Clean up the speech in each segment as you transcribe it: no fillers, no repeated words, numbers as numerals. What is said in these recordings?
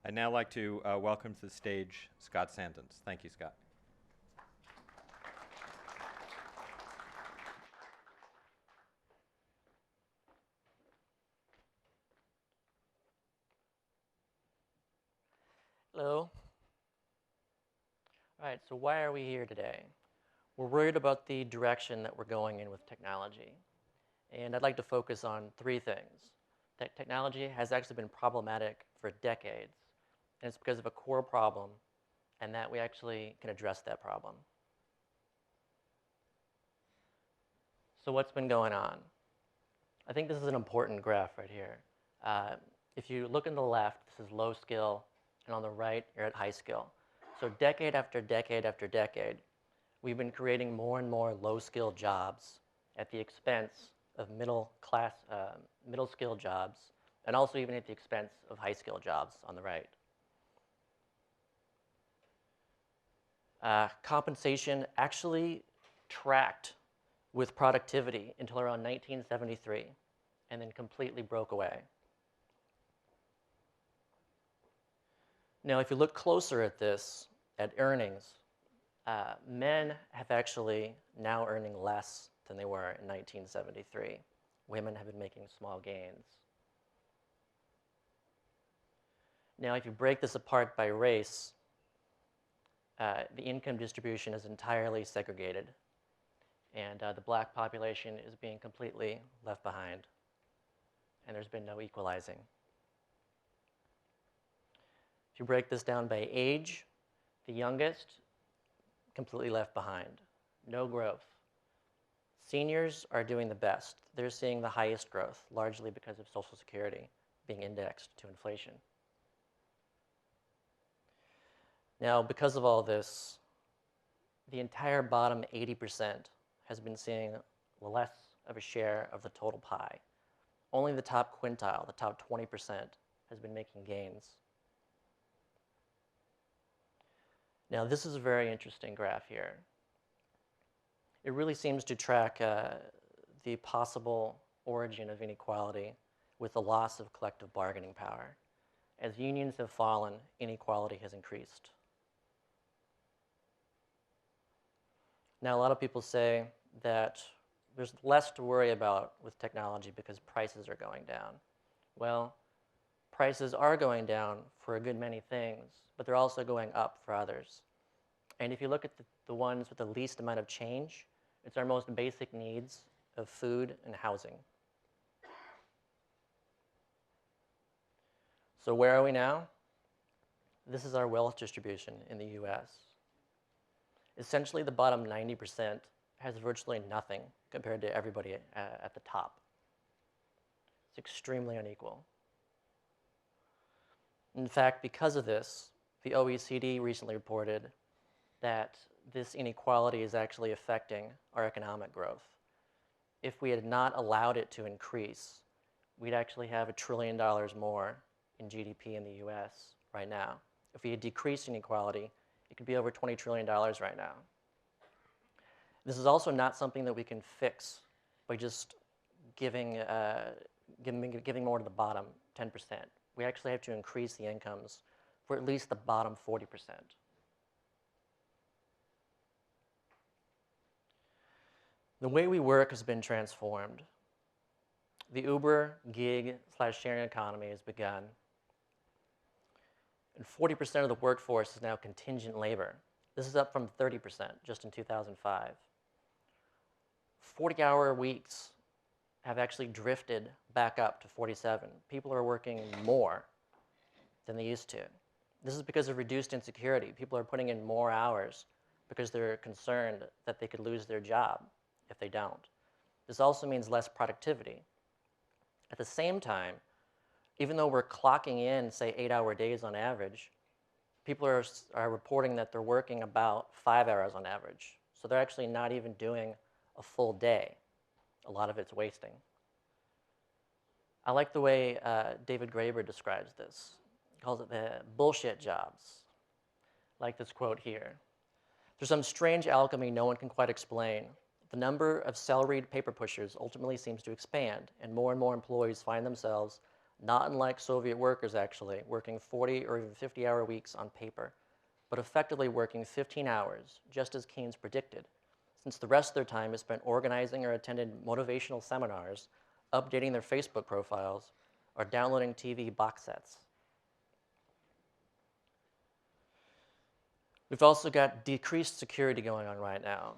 I'd now like to welcome to the stage Scott Santens. Thank you, Scott. Hello. All right, so why are we here today? We're worried about the direction that we're going in with technology. And I'd like to focus on three things. That technology has actually been problematic for decades, and it's because of a core problem, and that we actually can address that problem. So what's been going on? I think this is an important graph right here. If you look on the left, this is low skill, and on the right, you're at high skill. So decade after decade after decade, we've been creating more and more low-skill jobs at the expense of middle-skill jobs, and also even at the expense of high-skill jobs on the right. Compensation actually tracked with productivity until around 1973, and then completely broke away. Now, if you look closer at this, at earnings, men have actually now earning less than they were in 1973. Women have been making small gains. Now, if you break this apart by race, the income distribution is entirely segregated, and the black population is being completely left behind, and there's been no equalizing. If you break this down by age, the youngest, completely left behind. No growth. Seniors are doing the best. They're seeing the highest growth, largely because of Social Security being indexed to inflation. Now, because of all this, the entire bottom 80% has been seeing less of a share of the total pie. Only the top quintile, the top 20%, has been making gains. Now, this is a very interesting graph here. It really seems to track the possible origin of inequality with the loss of collective bargaining power. As unions have fallen, inequality has increased. Now, a lot of people say that there's less to worry about with technology because prices are going down. Well, prices are going down for a good many things, but they're also going up for others. And if you look at the ones with the least amount of change, it's our most basic needs of food and housing. So where are we now? This is our wealth distribution in the US. Essentially, the bottom 90% has virtually nothing compared to everybody at the top. It's extremely unequal. In fact, because of this, the OECD recently reported that this inequality is actually affecting our economic growth. If we had not allowed it to increase, we'd actually have $1 trillion more in GDP in the US right now. If we had decreased inequality, it could be over $20 trillion right now. This is also not something that we can fix by just giving more to the bottom 10%. We actually have to increase the incomes for at least the bottom 40%. The way we work has been transformed. The Uber, gig, / sharing economy has begun. And 40% of the workforce is now contingent labor. This is up from 30% just in 2005. 40-hour weeks have actually drifted back up to 47. People are working more than they used to. This is because of reduced insecurity. People are putting in more hours because they're concerned that they could lose their job if they don't. This also means less productivity. At the same time, even though we're clocking in, say, 8-hour days on average, people are reporting that they're working about 5 hours on average. So they're actually not even doing a full day. A lot of it's wasting. I like the way David Graeber describes this. He calls it the bullshit jobs. I like this quote here. There's some strange alchemy no one can quite explain. The number of salaried paper pushers ultimately seems to expand, and more employees find themselves not unlike Soviet workers actually, working 40 or even 50-hour weeks on paper, but effectively working 15 hours, just as Keynes predicted, since the rest of their time is spent organizing or attending motivational seminars, updating their Facebook profiles, or downloading TV box sets. We've also got decreased security going on right now.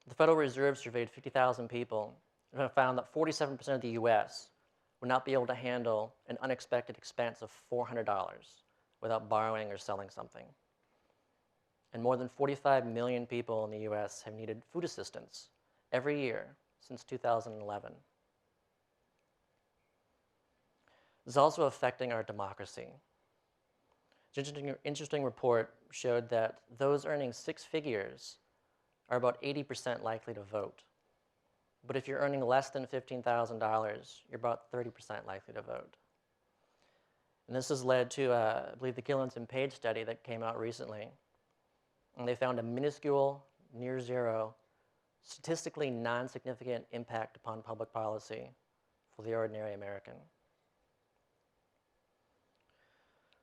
The Federal Reserve surveyed 50,000 people and found that 47% of the US would not be able to handle an unexpected expense of $400 without borrowing or selling something. And more than 45 million people in the US have needed food assistance every year since 2011. This is also affecting our democracy. An interesting report showed that those earning 6 figures are about 80% likely to vote. But if you're earning less than $15,000, you're about 30% likely to vote. And this has led to, I believe, the Gillens and Page study that came out recently. And they found a minuscule, near zero, statistically non-significant impact upon public policy for the ordinary American.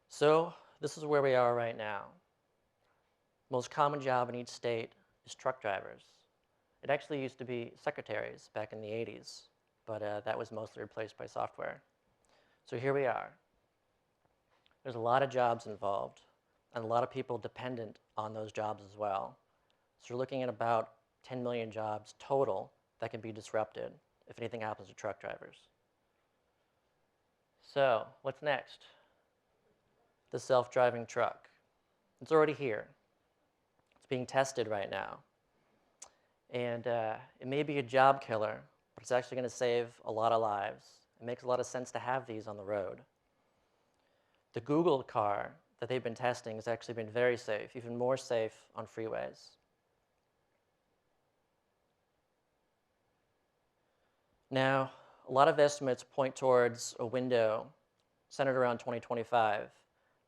So this is where we are right now. The most common job in each state is truck drivers. It actually used to be secretaries back in the 80s, but that was mostly replaced by software. So here we are. There's a lot of jobs involved, and a lot of people dependent on those jobs as well. So we're looking at about 10 million jobs total that can be disrupted if anything happens to truck drivers. So what's next? The self-driving truck. It's already here. It's being tested right now. And it may be a job killer, but it's actually going to save a lot of lives. It makes a lot of sense to have these on the road. The Google car that they've been testing has actually been very safe, even more safe on freeways. Now, a lot of estimates point towards a window centered around 2025,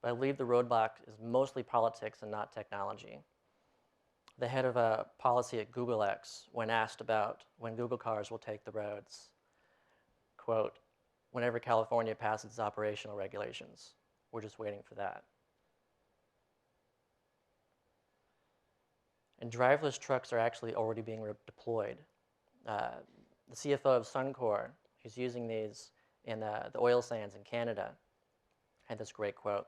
but I believe the roadblock is mostly politics and not technology. The head of a policy at Google X, when asked about when Google cars will take the roads, quote, "Whenever California passes its operational regulations. We're just waiting for that." And driverless trucks are actually already being deployed. The CFO of Suncor, who's using these in the oil sands in Canada, had this great quote.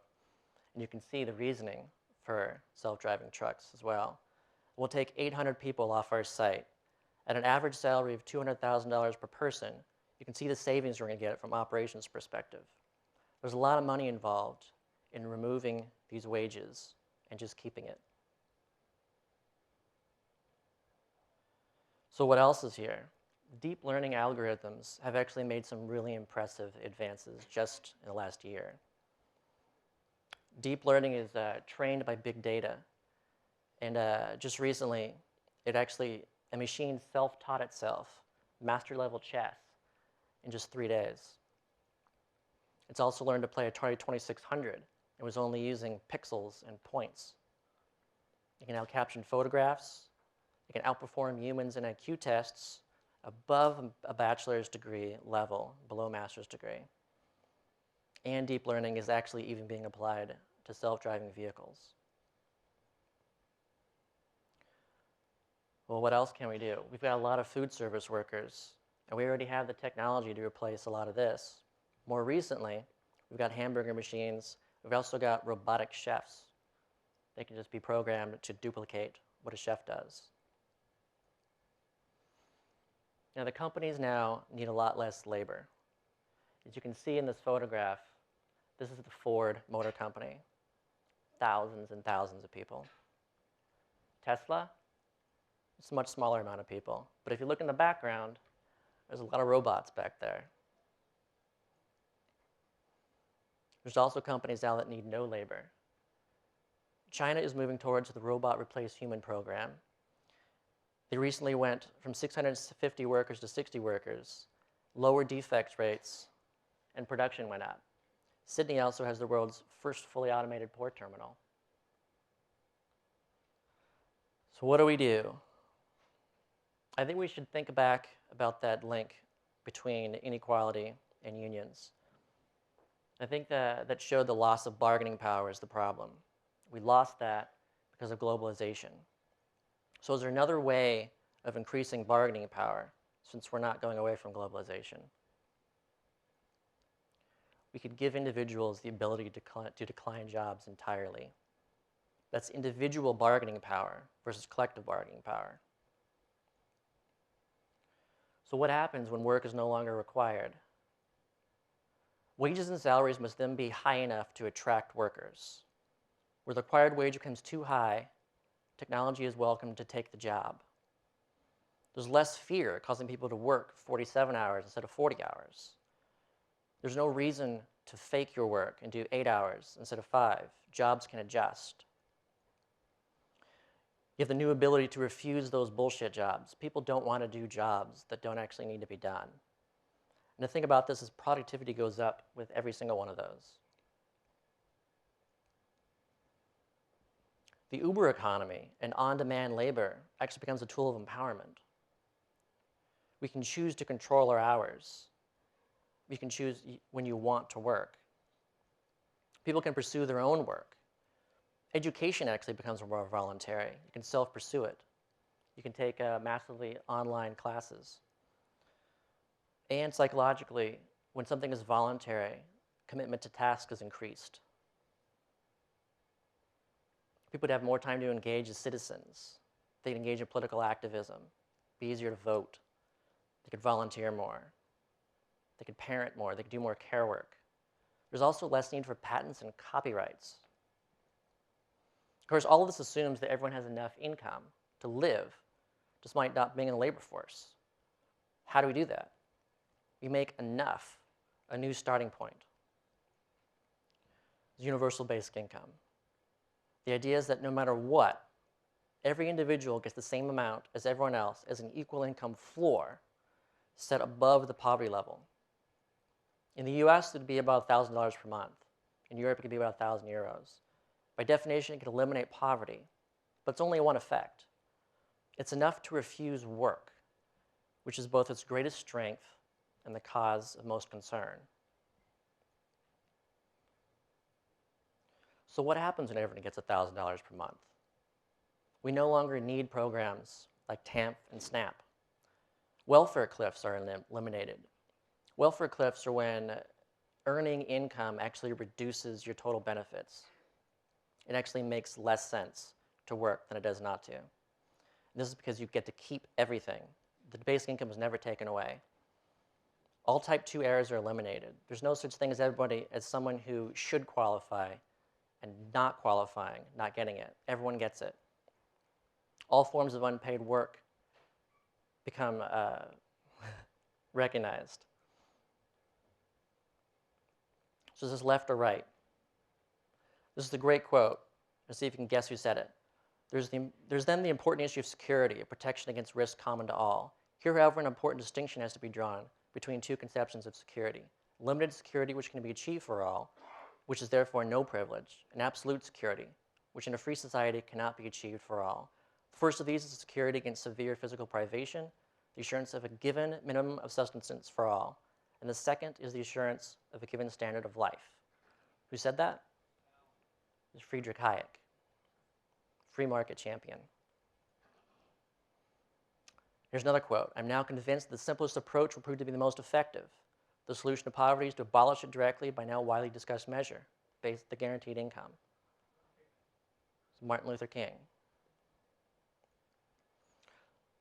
And you can see the reasoning for self-driving trucks as well. We'll take 800 people off our site. At an average salary of $200,000 per person, you can see the savings we're going to get from operations perspective. There's a lot of money involved in removing these wages and just keeping it. So what else is here? Deep learning algorithms have actually made some really impressive advances just in the last year. Deep learning is trained by big data. And just recently, a machine self-taught itself master-level chess in just 3 days. It's also learned to play Atari 2600 and was only using pixels and points. It can now caption photographs. It can outperform humans in IQ tests above a bachelor's degree level, below master's degree. And deep learning is actually even being applied to self-driving vehicles. Well, what else can we do? We've got a lot of food service workers, and we already have the technology to replace a lot of this. More recently, we've got hamburger machines. We've also got robotic chefs. They can just be programmed to duplicate what a chef does. Now, the companies now need a lot less labor. As you can see in this photograph, this is the Ford Motor Company. Thousands and thousands of people. Tesla, it's a much smaller amount of people. But if you look in the background, there's a lot of robots back there. There's also companies now that need no labor. China is moving towards the robot replace human program. They recently went from 650 workers to 60 workers, lower defect rates, and production went up. Sydney also has the world's first fully automated port terminal. So what do we do? I think we should think back about that link between inequality and unions. I think that showed the loss of bargaining power is the problem. We lost that because of globalization. So is there another way of increasing bargaining power since we're not going away from globalization? We could give individuals the ability to decline jobs entirely. That's individual bargaining power versus collective bargaining power. So what happens when work is no longer required? Wages and salaries must then be high enough to attract workers. Where the required wage becomes too high, technology is welcome to take the job. There's less fear causing people to work 47 hours instead of 40 hours. There's no reason to fake your work and do 8 hours instead of 5. Jobs can adjust. You have the new ability to refuse those bullshit jobs. People don't want to do jobs that don't actually need to be done. And the thing about this is productivity goes up with every single one of those. The Uber economy and on-demand labor actually becomes a tool of empowerment. We can choose to control our hours. We can choose when you want to work. People can pursue their own work. Education actually becomes more voluntary. You can self-pursue it. You can take massively online classes. And psychologically, when something is voluntary, commitment to task is increased. People would have more time to engage as citizens. They could engage in political activism, be easier to vote. They could volunteer more. They could parent more. They could do more care work. There's also less need for patents and copyrights. Of course, all of this assumes that everyone has enough income to live, despite not being in the labor force. How do we do that? We make enough a new starting point. Universal basic income. The idea is that no matter what, every individual gets the same amount as everyone else as an equal income floor set above the poverty level. In the US, it would be about $1,000 per month. In Europe, it could be about 1,000 euros. By definition, it could eliminate poverty, but it's only one effect. It's enough to refuse work, which is both its greatest strength and the cause of most concern. So what happens when everyone gets $1,000 per month? We no longer need programs like TAMP and SNAP. Welfare cliffs are eliminated. Welfare cliffs are when earning income actually reduces your total benefits. It actually makes less sense to work than it does not to. And this is because you get to keep everything. The basic income is never taken away. All type 2 errors are eliminated. There's no such thing as everybody as someone who should qualify and not qualifying, not getting it. Everyone gets it. All forms of unpaid work become recognized. So is this left or right? This is a great quote. Let's see if you can guess who said it. There's then the important issue of security, a protection against risk common to all. Here, however, an important distinction has to be drawn between two conceptions of security. Limited security, which can be achieved for all, which is therefore no privilege, and absolute security, which in a free society cannot be achieved for all. The first of these is security against severe physical privation, the assurance of a given minimum of sustenance for all. And the second is the assurance of a given standard of life. Who said that? It was Friedrich Hayek, free market champion. Here's another quote. I'm now convinced the simplest approach will prove to be the most effective. The solution to poverty is to abolish it directly by now widely discussed measure, the guaranteed income. It's Martin Luther King.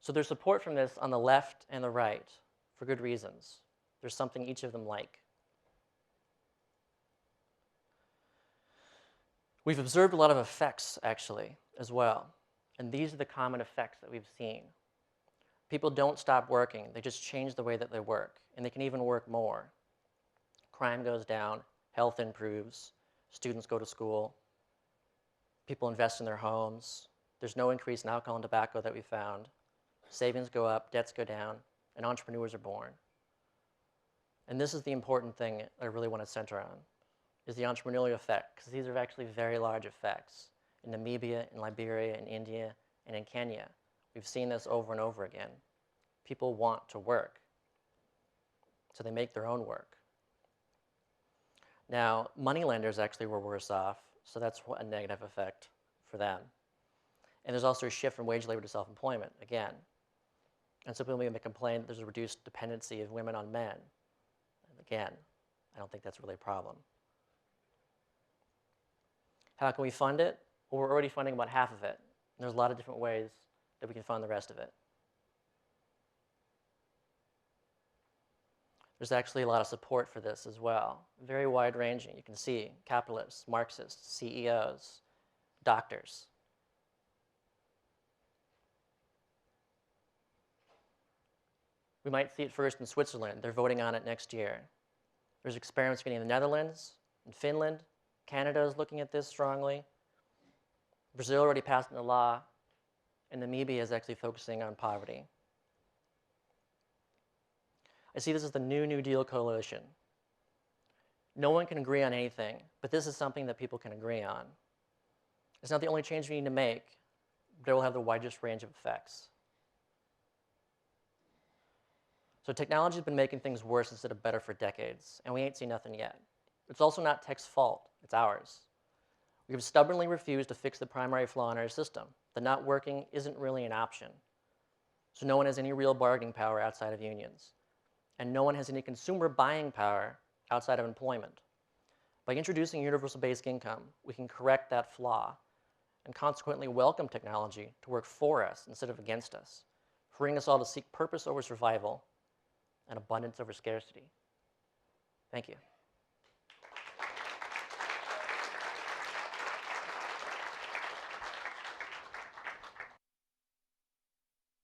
So there's support from this on the left and the right for good reasons. There's something each of them like. We've observed a lot of effects, actually, as well. And these are the common effects that we've seen. People don't stop working. They just change the way that they work. And they can even work more. Crime goes down. Health improves. Students go to school. People invest in their homes. There's no increase in alcohol and tobacco that we found. Savings go up. Debts go down. And entrepreneurs are born. And this is the important thing I really want to center on, is the entrepreneurial effect, because these are actually very large effects. In Namibia, in Liberia, in India, and in Kenya, we've seen this over and over again. People want to work, so they make their own work. Now, moneylenders actually were worse off, so that's a negative effect for them. And there's also a shift from wage labor to self-employment, again. And so people may complain that there's a reduced dependency of women on men. And again, I don't think that's really a problem. How can we fund it? Well, we're already funding about half of it. And there's a lot of different ways that we can fund the rest of it. There's actually a lot of support for this as well. Very wide-ranging. You can see capitalists, Marxists, CEOs, doctors. We might see it first in Switzerland. They're voting on it next year. There's experiments beginning in the Netherlands, in Finland. Canada is looking at this strongly. Brazil already passed a law, and Namibia is actually focusing on poverty. I see this as the New Deal coalition. No one can agree on anything, but this is something that people can agree on. It's not the only change we need to make, but it will have the widest range of effects. So technology has been making things worse instead of better for decades, and we ain't seen nothing yet. It's also not tech's fault, it's ours. We have stubbornly refused to fix the primary flaw in our system. The not working isn't really an option. So no one has any real bargaining power outside of unions. And no one has any consumer buying power outside of employment. By introducing universal basic income, we can correct that flaw and consequently welcome technology to work for us instead of against us, freeing us all to seek purpose over survival and abundance over scarcity. Thank you.